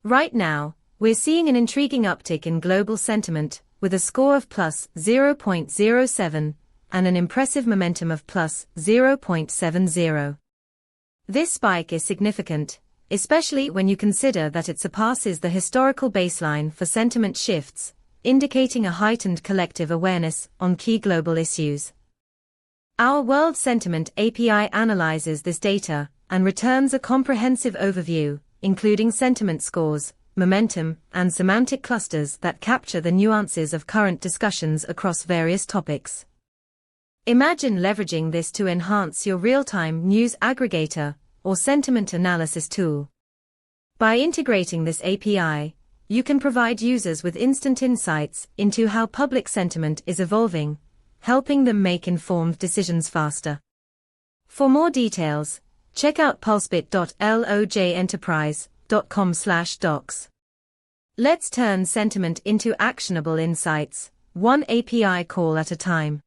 Right now, we're seeing an intriguing uptick in global sentiment, with a score of plus 0.07 and an impressive momentum of plus 0.70. This spike is significant, especially when you consider that it surpasses the historical baseline for sentiment shifts, indicating a heightened collective awareness on key global issues. Our World Sentiment API analyzes this data and returns a comprehensive overview, including sentiment scores, momentum, and semantic clusters that capture the nuances of current discussions across various topics. Imagine leveraging this to enhance your real-time news aggregator or sentiment analysis tool. By integrating this API, you can provide users with instant insights into how public sentiment is evolving, helping them make informed decisions faster. For more details, check out pulsebit.lojenterprise.com/docs. Let's turn sentiment into actionable insights, one API call at a time.